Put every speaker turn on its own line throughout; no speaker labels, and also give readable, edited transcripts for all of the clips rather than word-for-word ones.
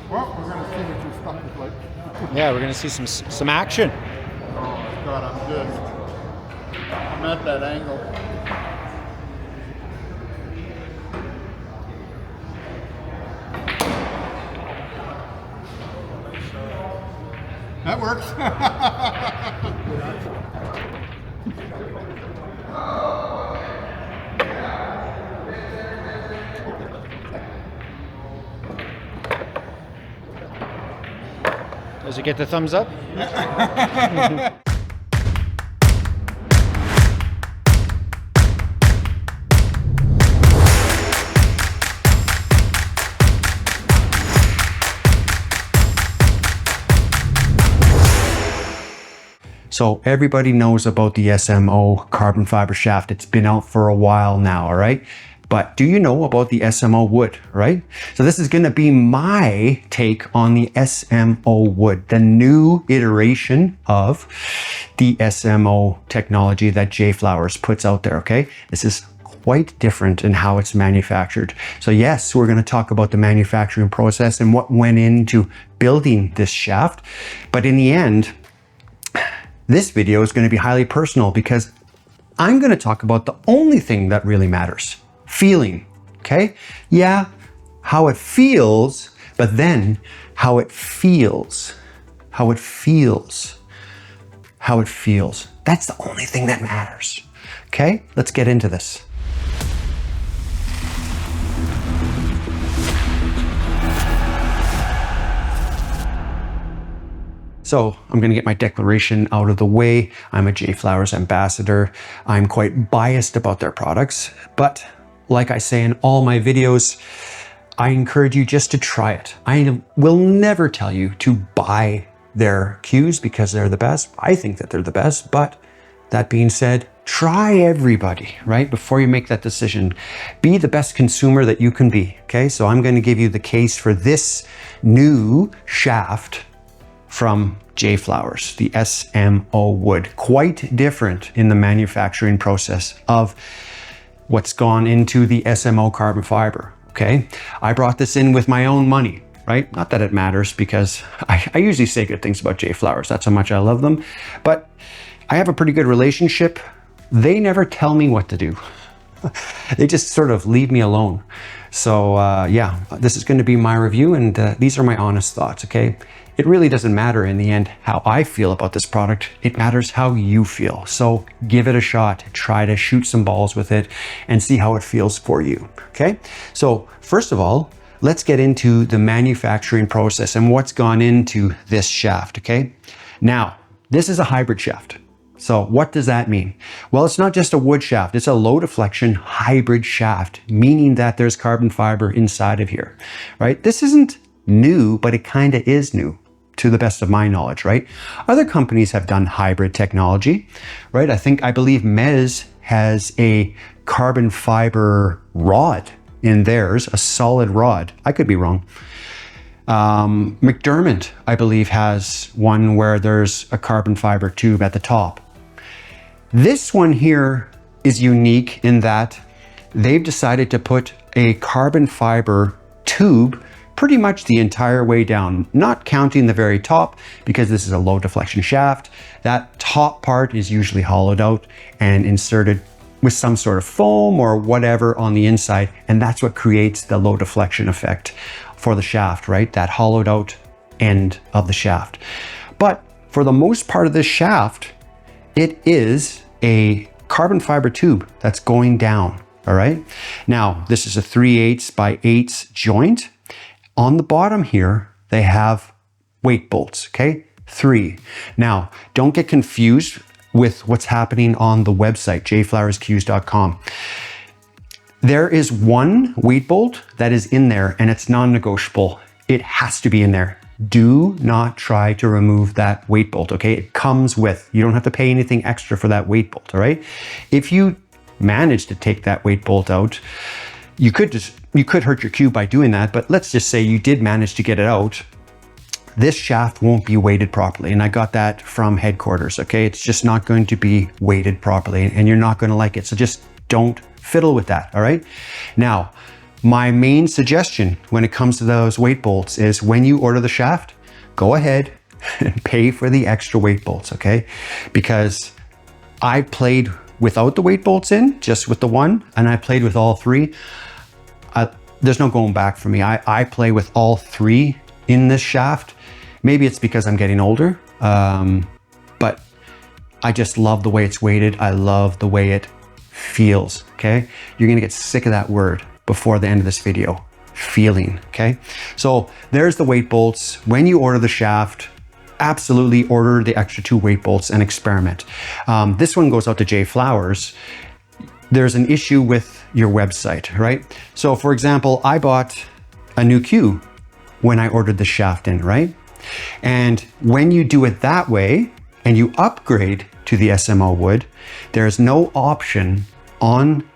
Well, we're going to see what your stuff is like.
Yeah, we're gonna see some action.
Oh, God, I'm at that angle. That works.
Does it get the thumbs up? So everybody knows about the SMO carbon fiber shaft. It's been out for a while now, all right? But do you know about the SMO Wood, right? So this is gonna be my take on the SMO Wood, the new iteration of the SMO technology that JFlowers puts out there, okay? This is quite different in how it's manufactured. So yes, we're gonna talk about the manufacturing process and what went into building this shaft. But in the end, this video is going to be highly personal because I'm going to talk about the only thing that really matters, feeling, okay? Yeah, how it feels, but then how it feels, how it feels, how it feels. That's the only thing that matters, okay? Let's get into this. So I'm going to get my declaration out of the way. I'm a JFlowers ambassador. I'm quite biased about their products, but like I say in all my videos, I encourage you just to try it. I will never tell you to buy their cues because they're the best. I think that they're the best, but that being said, try everybody, right? Before you make that decision, be the best consumer that you can be, okay? So I'm going to give you the case for this new shaft from JFlowers, the SMO Wood. Quite different in the manufacturing process of what's gone into the SMO carbon fiber, okay? I brought this in with my own money, right? Not that it matters because I usually say good things about JFlowers. That's how much I love them. But I have a pretty good relationship. They never tell me what to do. They just sort of leave me alone. So yeah, this is going to be my review and these are my honest thoughts, okay? It really doesn't matter in the end how I feel about this product. It matters how you feel. So give it a shot, try to shoot some balls with it and see how it feels for you, okay? So first of all, let's get into the manufacturing process and what's gone into this shaft, okay? Now, this is a hybrid shaft. So what does that mean? Well, it's not just a wood shaft, it's a low deflection hybrid shaft, meaning that there's carbon fiber inside of here, right? This isn't new, but it kind of is new to the best of my knowledge, right? Other companies have done hybrid technology, right? I believe Mez has a carbon fiber rod in theirs, a solid rod. I could be wrong. McDermott, I believe, has one where there's a carbon fiber tube at the top. This one here is unique in that they've decided to put a carbon fiber tube pretty much the entire way down, not counting the very top because this is a low deflection shaft. That top part is usually hollowed out and inserted with some sort of foam or whatever on the inside, and that's what creates the low deflection effect for the shaft, right? That hollowed out end of the shaft. But for the most part of this shaft, it is a carbon fiber tube that's going down, all right? Now, this is a 3/8 by 8 joint. On the bottom here, they have weight bolts, okay? 3. Now, don't get confused with what's happening on the website, jflowerscues.com. There is one weight bolt that is in there and it's non-negotiable. It has to be in there. Do not try to remove that weight bolt, okay? It comes with, you don't have to pay anything extra for that weight bolt, all right? If you manage to take that weight bolt out, you could hurt your cue by doing that, but let's just say you did manage to get it out. This shaft won't be weighted properly, and I got that from headquarters, okay? It's just not going to be weighted properly, and you're not gonna like it, so just don't fiddle with that, all right? Now, my main suggestion when it comes to those weight bolts is when you order the shaft, go ahead and pay for the extra weight bolts, okay? Because I played without the weight bolts in, just with the one, and I played with all three. There's no going back for me. I play with all three in this shaft. Maybe it's because I'm getting older, but I just love the way it's weighted. I love the way it feels, okay? You're gonna get sick of that word before the end of this video, feeling, okay? So there's the weight bolts. When you order the shaft, absolutely order the extra 2 weight bolts and experiment. This one goes out to JFlowers. There's an issue with your website, right? So for example, I bought a new cue when I ordered the shaft in, right? And when you do it that way and you upgrade to the SMO wood, there's no option on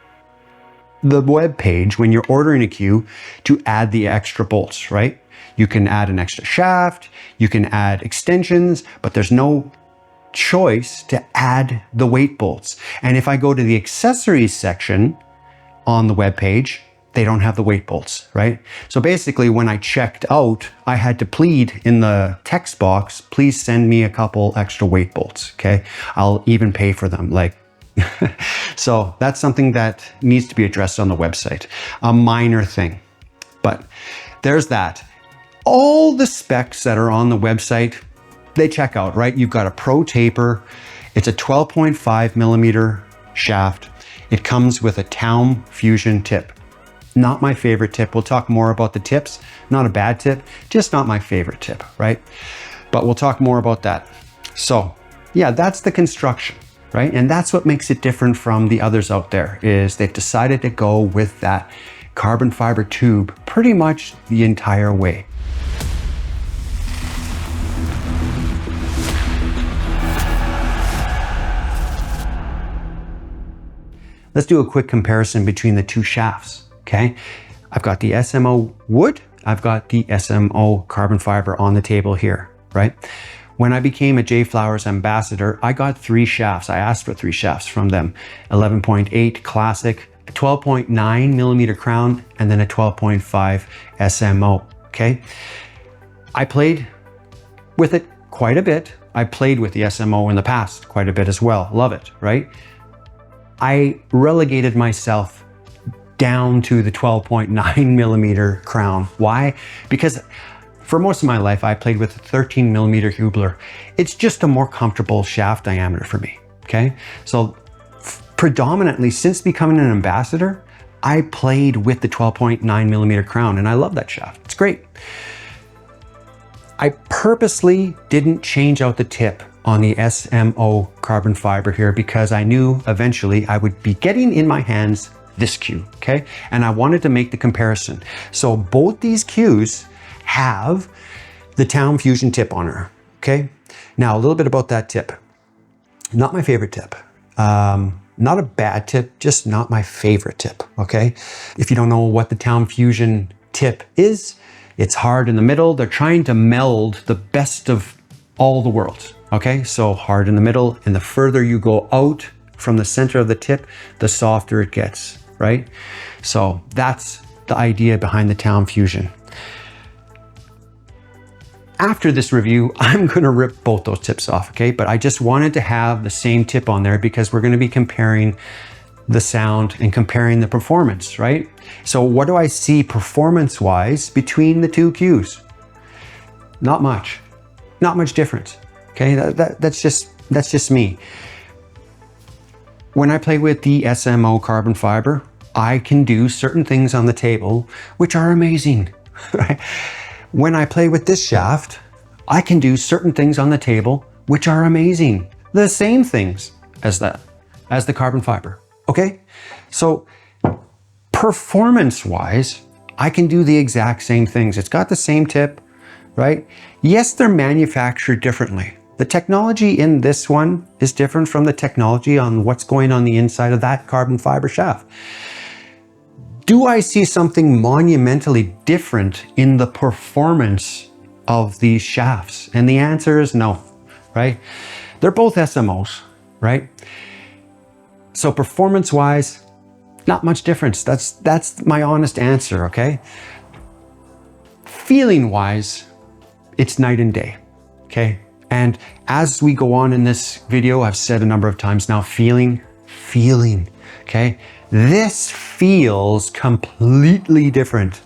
the web page when you're ordering a cue to add the extra bolts, right? You can add an extra shaft, you can add extensions, but there's no choice to add the weight bolts. And if I go to the accessories section on the web page, they don't have the weight bolts, right? So basically when I checked out, I had to plead in the text box, please send me a couple extra weight bolts, okay? I'll even pay for them, like, so that's something that needs to be addressed on the website. A minor thing, but there's that. All the specs that are on the website, they check out, right? You've got a pro taper. It's a 12.5 millimeter shaft. It comes with a Town Fusion tip. Not my favorite tip. We'll talk more about the tips. Not a bad tip, just not my favorite tip, right? But we'll talk more about that. So yeah, that's the construction, right? And that's what makes it different from the others out there, is they've decided to go with that carbon fiber tube pretty much the entire way. Let's do a quick comparison between the 2 shafts, okay? I've got the SMO Wood, I've got the SMO Carbon Fiber on the table here, right? When I became a JFlowers ambassador, I got 3 shafts. I asked for 3 shafts from them. 11.8 Classic, a 12.9 millimeter crown, and then a 12.5 SMO, okay? I played with it quite a bit. I played with the SMO in the past quite a bit as well. Love it, right? I relegated myself down to the 12.9 millimeter crown. Why? Because for most of my life, I played with a 13 millimeter Hubler. It's just a more comfortable shaft diameter for me, okay? So predominantly since becoming an ambassador, I played with the 12.9 millimeter crown and I love that shaft. It's great. I purposely didn't change out the tip on the SMO carbon fiber here because I knew eventually I would be getting in my hands this cue, okay? And I wanted to make the comparison. So both these cues have the Town Fusion tip on her, okay? Now a little bit about that tip. Not my favorite tip. Not a bad tip, just not my favorite tip, okay? If you don't know what the Town Fusion tip is, it's hard in the middle. They're trying to meld the best of all the worlds. Okay, so hard in the middle, and the further you go out from the center of the tip, the softer it gets, right? So that's the idea behind the Town Fusion. After this review, I'm gonna rip both those tips off, okay? But I just wanted to have the same tip on there because we're gonna be comparing the sound and comparing the performance, right? So what do I see performance-wise between the 2 cues? Not much difference. Okay, that's just me. When I play with the SMO carbon fiber, I can do certain things on the table which are amazing, right? When I play with this shaft, I can do certain things on the table which are amazing. The same things as the carbon fiber, okay? So performance-wise, I can do the exact same things. It's got the same tip, right? Yes, they're manufactured differently. The technology in this one is different from the technology on what's going on the inside of that carbon fiber shaft. Do I see something monumentally different in the performance of these shafts? And the answer is no, right? They're both SMOs, right? So performance-wise, Not much difference. That's my honest answer, okay? Feeling wise, it's night and day, okay? And as we go on in this video, I've said a number of times now, feeling, okay? This feels completely different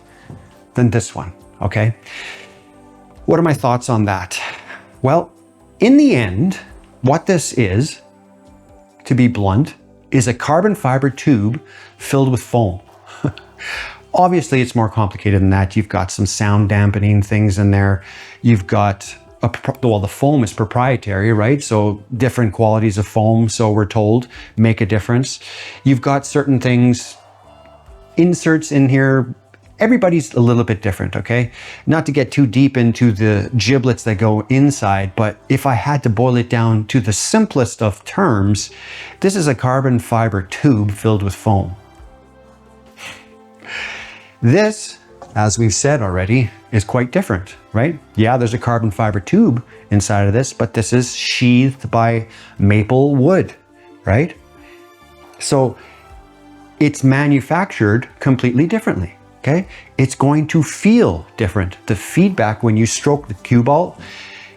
than this one, okay? What are my thoughts on that? Well, in the end, what this is, to be blunt, is a carbon fiber tube filled with foam. Obviously, it's more complicated than that. You've got some sound dampening things in there. You've got, well, the foam is proprietary, right? So different qualities of foam, so we're told, make a difference. You've got certain things, inserts in here. Everybody's a little bit different, okay? Not to get too deep into the giblets that go inside, but if I had to boil it down to the simplest of terms, this is a carbon fiber tube filled with foam. This, as we've said already, is quite different, right? Yeah, there's a carbon fiber tube inside of this, but this is sheathed by maple wood, right? So it's manufactured completely differently. Okay, it's going to feel different. The feedback when you stroke the cue ball,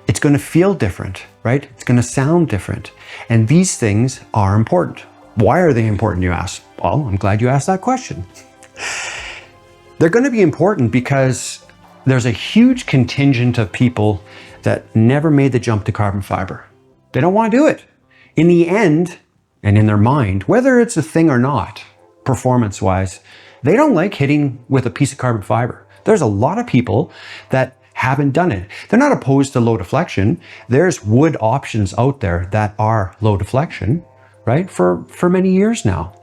it's going to feel different, right? It's going to sound different. And these things are important. Why are they important, you ask? Well, I'm glad you asked that question. They're going to be important because there's a huge contingent of people that never made the jump to carbon fiber. They don't want to do it. In the end, and in their mind, whether it's a thing or not, performance-wise, they don't like hitting with a piece of carbon fiber. There's a lot of people that haven't done it. They're not opposed to low deflection. There's wood options out there that are low deflection, right? For many years now.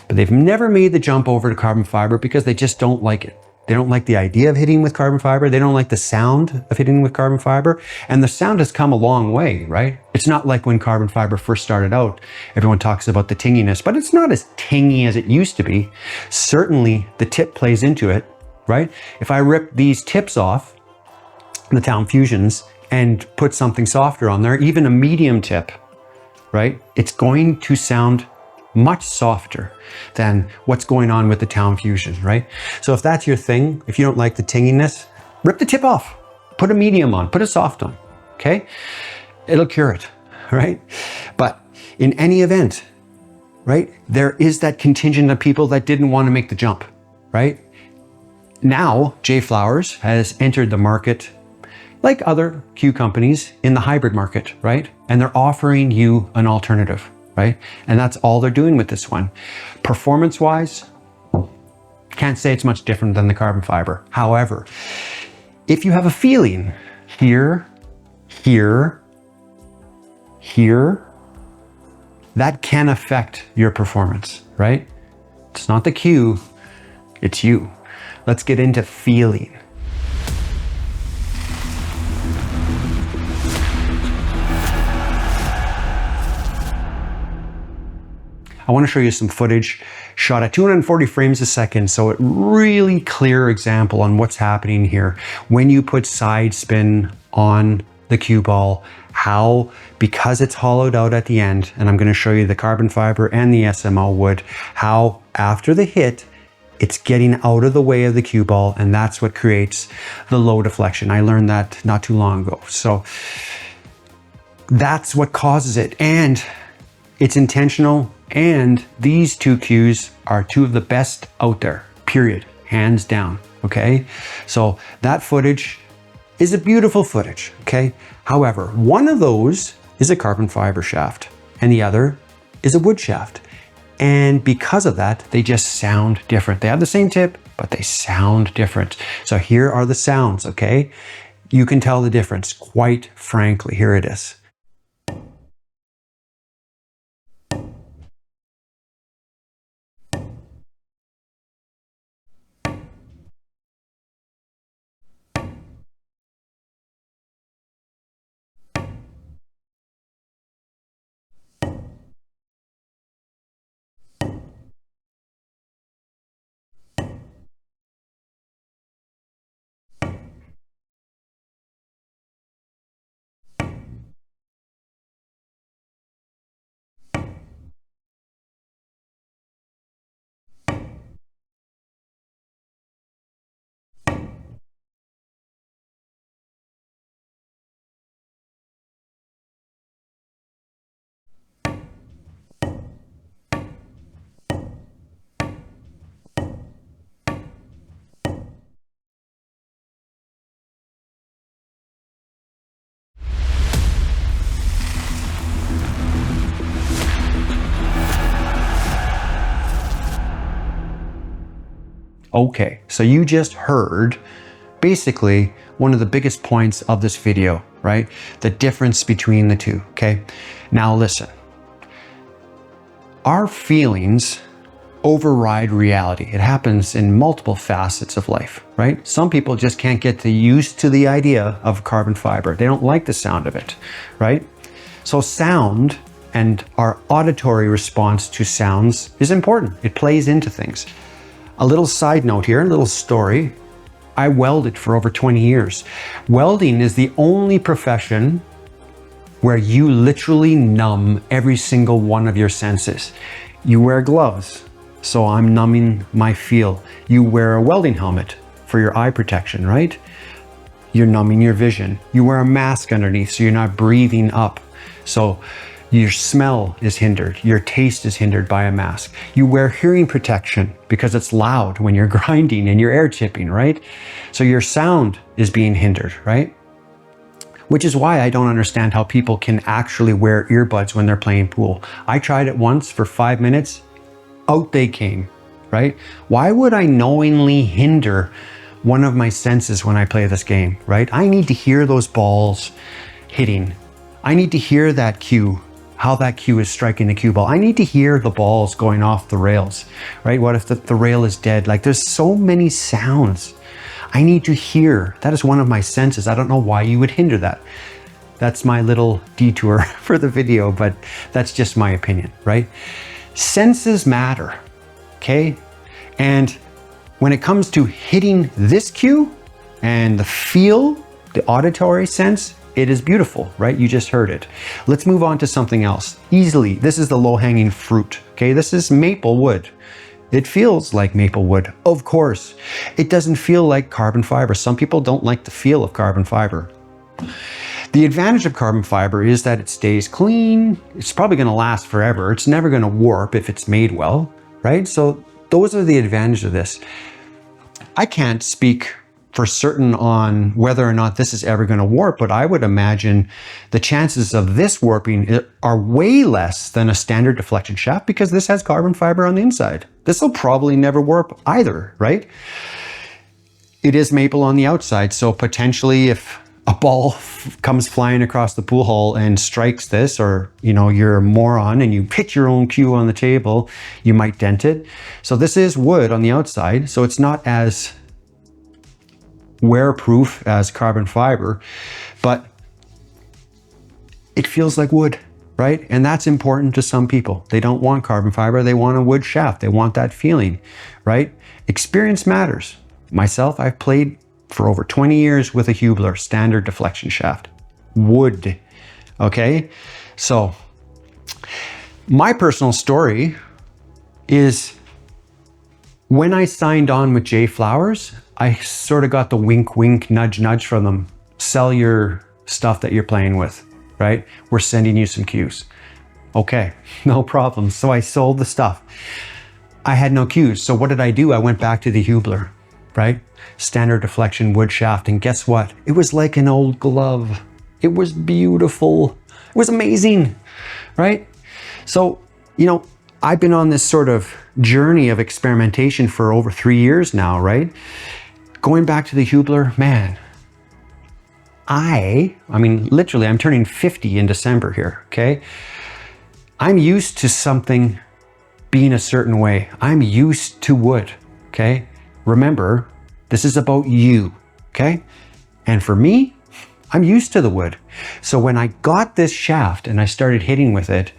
But they've never made the jump over to carbon fiber because they just don't like it. They don't like the idea of hitting with carbon fiber. They don't like the sound of hitting with carbon fiber. And the sound has come a long way, right? It's not like when carbon fiber first started out, everyone talks about the tinginess, but it's not as tingy as it used to be. Certainly the tip plays into it, right? If I rip these tips off, the Town Fusions, and put something softer on there, even a medium tip, right? It's going to sound much softer than what's going on with the Town Fusion, right? So if that's your thing, if you don't like the tinginess, rip the tip off, put a medium on, put a soft on, okay? It'll cure it, right? But in any event, right, there is that contingent of people that didn't want to make the jump, right? Now, JFlowers has entered the market like other Q companies in the hybrid market, right? And they're offering you an alternative, right? And that's all they're doing with this one. Performance-wise, can't say it's much different than the carbon fiber. However, if you have a feeling here, that can affect your performance, right? It's not the cue, it's you. Let's get into feeling. I want to show you some footage shot at 240 frames a second, so a really clear example on what's happening here. When you put side spin on the cue ball, how, because it's hollowed out at the end, and I'm going to show you the carbon fiber and the SMO wood, how after the hit, it's getting out of the way of the cue ball, and that's what creates the low deflection. I learned that not too long ago. So that's what causes it, and it's intentional. And these two cues are two of the best out there, period, hands down, okay? So that footage is a beautiful footage, okay? However, one of those is a carbon fiber shaft and the other is a wood shaft. And because of that, they just sound different. They have the same tip, but they sound different. So here are the sounds, okay? You can tell the difference, quite frankly. Here it is. Okay, so you just heard basically one of the biggest points of this video, right? The difference between the two, okay? Now listen, our feelings override reality. It happens in multiple facets of life, right? Some people just can't get used to the idea of carbon fiber. They don't like the sound of it, right? So sound and our auditory response to sounds is important. It plays into things. A little side note here, a little story. I welded for over 20 years. Welding is the only profession where you literally numb every single one of your senses. You wear gloves, so I'm numbing my feel. You wear a welding helmet for your eye protection, right? You're numbing your vision. You wear a mask underneath, so you're not breathing up. So your smell is hindered. Your taste is hindered by a mask. You wear hearing protection because it's loud when you're grinding and you're air chipping, right? So your sound is being hindered, right? Which is why I don't understand how people can actually wear earbuds when they're playing pool. I tried it once for 5 minutes, out they came, right? Why would I knowingly hinder one of my senses when I play this game, right? I need to hear those balls hitting. I need to hear that cue, how that cue is striking the cue ball. I need to hear the balls going off the rails, right? What if the rail is dead? Like there's so many sounds I need to hear. That is one of my senses. I don't know why you would hinder that. That's my little detour for the video, but that's just my opinion, right? Senses matter, okay? And when it comes to hitting this cue and the feel, the auditory sense, it is beautiful, right? You just heard it. Let's move on to something else. Easily, this is the low-hanging fruit, okay? This is maple wood. It feels like maple wood, of course. It doesn't feel like carbon fiber. Some people don't like the feel of carbon fiber. The advantage of carbon fiber is that it stays clean. It's probably gonna last forever. It's never gonna warp if it's made well, right? So those are the advantages of this. I can't speak for certain on whether or not this is ever going to warp, but I would imagine the chances of this warping are way less than a standard deflection shaft because this has carbon fiber on the inside. This will probably never warp either, right? It is maple on the outside, so potentially if a ball comes flying across the pool hall and strikes this, or you're a moron and you hit your own cue on the table, you might dent it. So this is wood on the outside, so it's not as wear-proof as carbon fiber, but it feels like wood, right? And that's important to some people. They don't want carbon fiber, they want a wood shaft. They want that feeling, right? Experience matters. Myself, I've played for over 20 years with a Hubler standard deflection shaft. Wood, okay? So my personal story is when I signed on with JFlowers, I sort of got the wink, wink, nudge, nudge from them. Sell your stuff that you're playing with, right? We're sending you some cues. Okay, no problem. So I sold the stuff. I had no cues. So what did I do? I went back to the Hubler, right? Standard deflection wood shaft. And guess what? It was like an old glove. It was beautiful. It was amazing, right? So, I've been on this sort of journey of experimentation for over 3 years now, right? Going back to the Hubler, man, I mean, literally, I'm turning 50 in December here, okay? I'm used to something being a certain way. I'm used to wood, okay? Remember, this is about you, okay? And for me, I'm used to the wood. So when I got this shaft and I started hitting with it,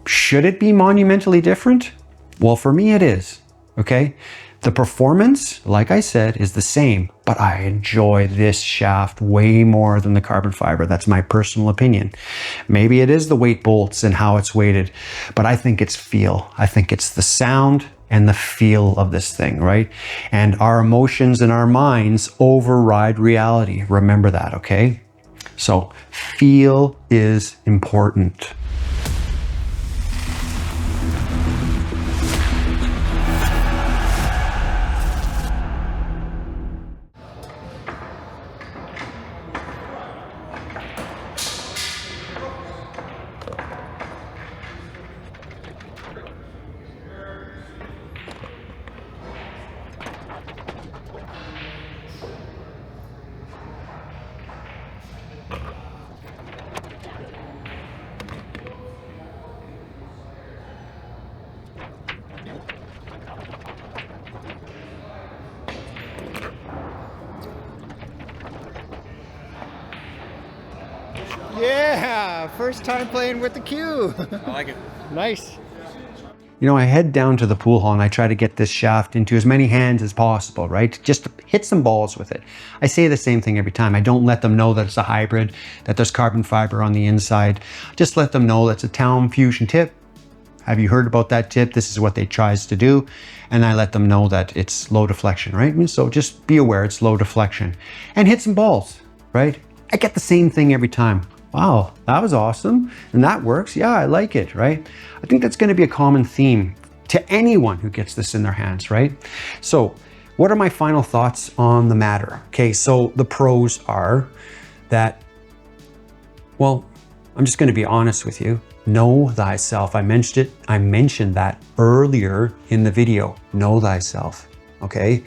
should it be monumentally different? Well, for me it is, okay? The performance, like I said, is the same, but I enjoy this shaft way more than the carbon fiber. That's my personal opinion. Maybe it is the weight bolts and how it's weighted, but I think it's feel. I think it's the sound and the feel of this thing, right? And our emotions and our minds override reality. Remember that, okay? So feel is important.
Yeah, first time playing with the cue.
I like it.
Nice.
You know, I head down to the pool hall and I try to get this shaft into as many hands as possible, right? Just to hit some balls with it. I say the same thing every time. I don't let them know that it's a hybrid, that there's carbon fiber on the inside. Just let them know that's a Town Fusion tip. Have you heard about that tip? This is what they tries to do. And I let them know that it's low deflection, right? And so just be aware it's low deflection and hit some balls, right? I get the same thing every time. Wow, that was awesome. And that works. Yeah, I like it, right? I think that's going to be a common theme to anyone who gets this in their hands, right? So what are my final thoughts on the matter? Okay, so the pros are that, well, I'm just going to be honest with you. Know thyself. I mentioned that earlier in the video. Know thyself, okay?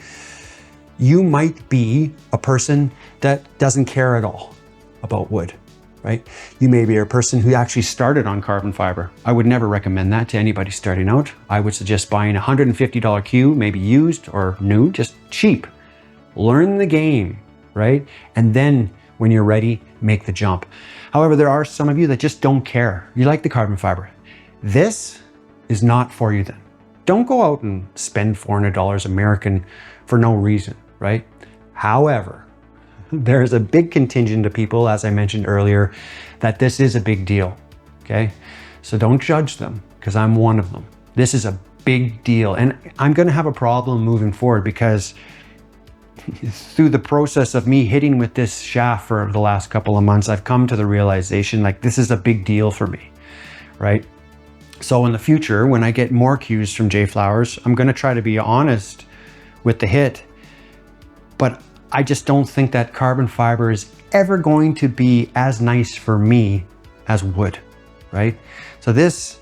You might be a person that doesn't care at all about wood, right? You may be a person who actually started on carbon fiber. I would never recommend that to anybody starting out. I would suggest buying a $150 cue, maybe used or new, just cheap. Learn the game, right? And then when you're ready, make the jump. However, there are some of you that just don't care. You like the carbon fiber. This is not for you then. Don't go out and spend $400 American for no reason, right? However, there's a big contingent of people, as I mentioned earlier, that this is a big deal, okay? So don't judge them, because I'm one of them. This is a big deal, and I'm gonna have a problem moving forward because through the process of me hitting with this shaft for the last couple of months, I've come to the realization, like, this is a big deal for me, right? So in the future, when I get more cues from JFlowers, I'm gonna try to be honest with the hit, but I just don't think that carbon fiber is ever going to be as nice for me as wood, right? So this,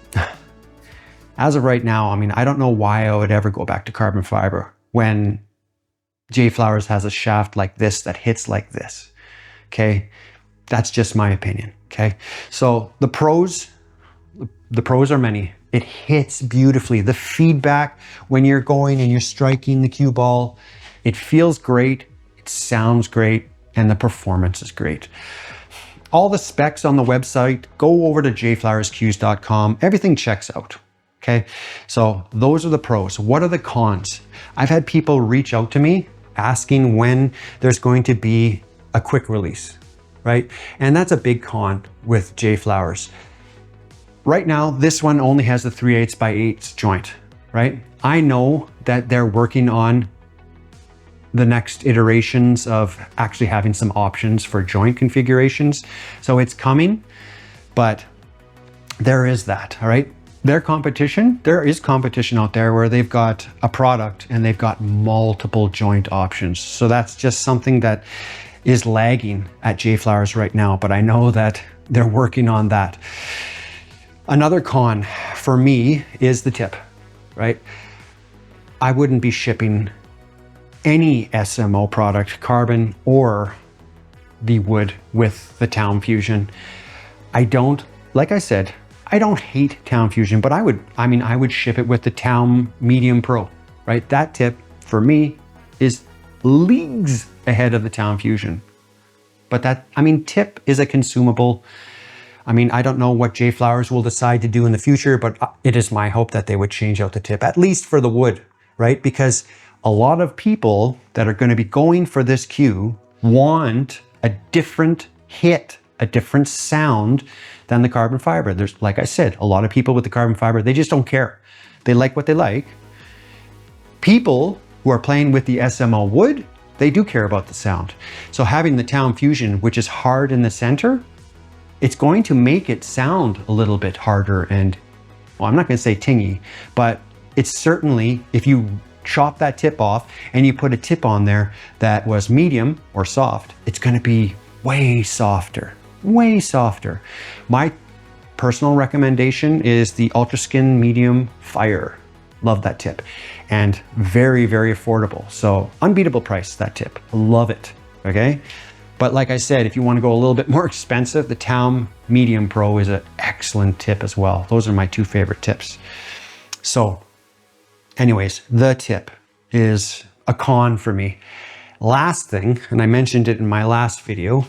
as of right now, I mean, I don't know why I would ever go back to carbon fiber when JFlowers has a shaft like this that hits like this, okay? That's just my opinion, okay? So the pros are many. It hits beautifully. The feedback when you're going and you're striking the cue ball, it feels great. It sounds great, and the performance is great. All the specs on the website, go over to jflowerscues.com. Everything checks out, okay? So those are the pros. What are the cons? I've had people reach out to me asking when there's going to be a quick release, right? And that's a big con with JFlowers. Right now, this one only has the 3/8 by 8 joint, right? I know that they're working on the next iterations of actually having some options for joint configurations. So it's coming, but there is that, all right? There is competition out there where they've got a product and they've got multiple joint options. So that's just something that is lagging at JFlowers right now, but I know that they're working on that. Another con for me is the tip, right? I wouldn't be shipping any SMO product, carbon or the wood, with the Town Fusion. Like I said, I don't hate Town Fusion, but I would ship it with the Town Medium Pro, right? That tip for me is leagues ahead of the Town Fusion. But tip is a consumable. I don't know what JFlowers will decide to do in the future, but it is my hope that they would change out the tip, at least for the wood, right? Because a lot of people that are going to be going for this cue want a different hit, a different sound than the carbon fiber. There's, like I said, a lot of people with the carbon fiber, they just don't care. They like what they like. People who are playing with the SMO wood, they do care about the sound. So having the Town Fusion, which is hard in the center, it's going to make it sound a little bit harder and, well, I'm not going to say tingy, but it's certainly, if you chop that tip off and you put a tip on there that was medium or soft, it's going to be way softer, way softer. My personal recommendation is the Ultra Skin Medium Fire. Love that tip, and very, very affordable. So unbeatable price, that tip. Love it, okay? But like I said, if you want to go a little bit more expensive, the Town Medium Pro is an excellent tip as well. Those are my two favorite tips. So anyways, the tip is a con for me. Last thing, and I mentioned it in my last video,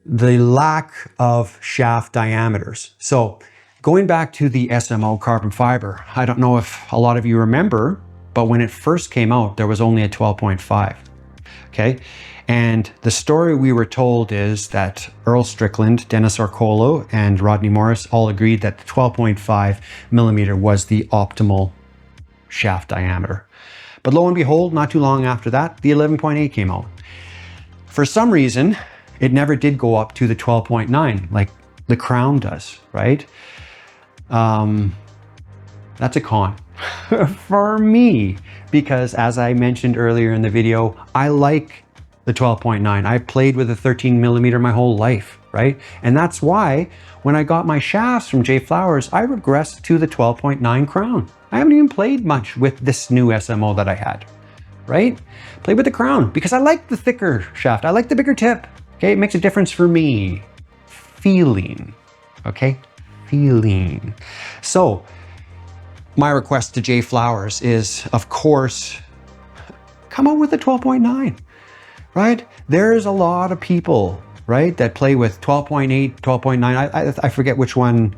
the lack of shaft diameters. So going back to the SMO carbon fiber, I don't know if a lot of you remember, but when it first came out, there was only a 12.5. Okay. And the story we were told is that Earl Strickland, Dennis Arcolo, and Rodney Morris all agreed that the 12.5 millimeter was the optimal shaft diameter. But lo and behold, not too long after that, the 11.8 came out. For some reason, it never did go up to the 12.9 like the Crown does, right? That's a con for me, because as I mentioned earlier in the video, I like the 12.9. I've played with a 13 millimeter my whole life, right? And that's why when I got my shafts from JFlowers, I regressed to the 12.9 Crown. I haven't even played much with this new SMO that I had, right? Played with the Crown because I like the thicker shaft. I like the bigger tip. Okay, it makes a difference for me. Feeling, okay? Feeling. So my request to JFlowers is, of course, come out with a 12.9, right? There's a lot of people, right, that play with 12.8, 12.9. I forget which one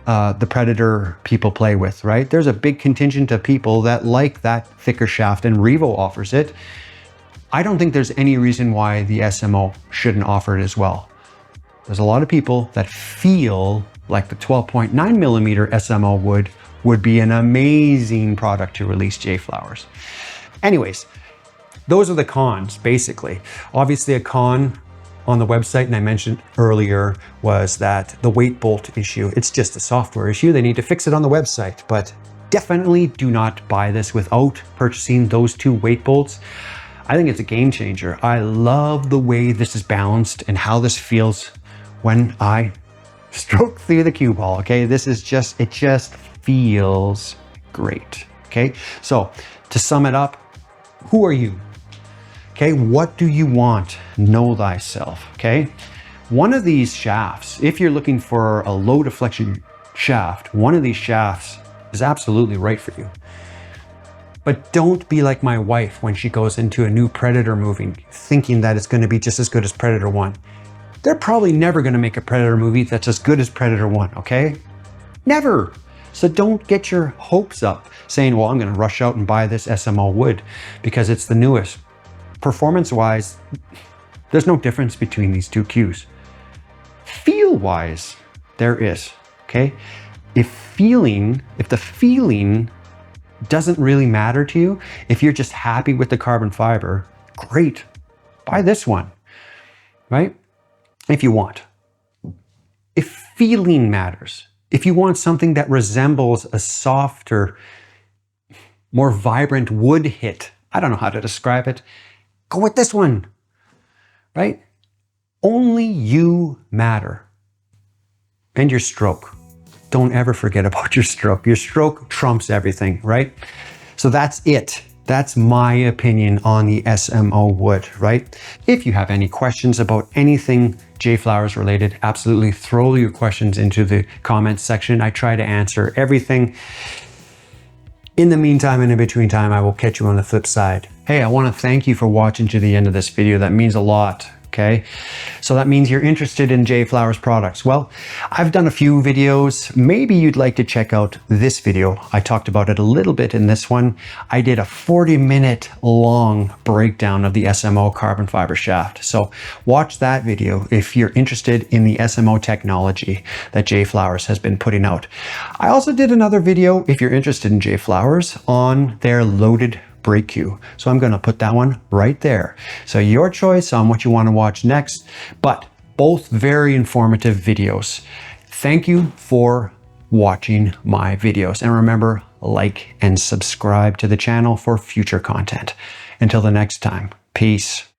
the Predator people play with, right? There's a big contingent of people that like that thicker shaft, and Revo offers it. I don't think there's any reason why the SMO shouldn't offer it as well. There's a lot of people that feel like the 12.9 millimeter SMO wood would be an amazing product to release JFlowers. Anyways, those are the cons, basically. Obviously, a con on the website, and I mentioned earlier, was that the weight bolt issue. It's just a software issue. They need to fix it on the website, but definitely do not buy this without purchasing those two weight bolts. I think it's a game changer. I love the way this is balanced and how this feels when I stroke through the cue ball, okay? This is just, it just feels great, okay? So to sum it up, who are you? Okay, what do you want? Know thyself, okay? One of these shafts, if you're looking for a low deflection shaft, one of these shafts is absolutely right for you. But don't be like my wife when she goes into a new Predator movie thinking that it's going to be just as good as Predator 1. They're probably never going to make a Predator movie that's as good as Predator 1, okay? Never. So don't get your hopes up saying, well, I'm going to rush out and buy this SMO wood because it's the newest. Performance-wise, there's no difference between these two cues. Feel-wise, there is, okay? If the feeling doesn't really matter to you, if you're just happy with the carbon fiber, great, buy this one, right? If you want. If feeling matters, if you want something that resembles a softer, more vibrant wood hit, I don't know how to describe it, go with this one, right? Only you matter. And your stroke. Don't ever forget about your stroke. Your stroke trumps everything, right? So that's it. That's my opinion on the SMO wood, right? If you have any questions about anything JFlowers related, absolutely throw your questions into the comments section. I try to answer everything. In the meantime and in between time, I will catch you on the flip side. Hey, I want to thank you for watching to the end of this video. That means a lot. Okay, so that means you're interested in JFlowers products. Well, I've done a few videos. Maybe you'd like to check out this video. I talked about it a little bit in this one. I did a 40-minute long breakdown of the SMO carbon fiber shaft. So watch that video if you're interested in the SMO technology that JFlowers has been putting out. I also did another video, if you're interested in JFlowers, on their loaded brake cue. So I'm going to put that one right there. So your choice on what you want to watch next, but both very informative videos. Thank you for watching my videos. And remember, like and subscribe to the channel for future content. Until the next time, peace.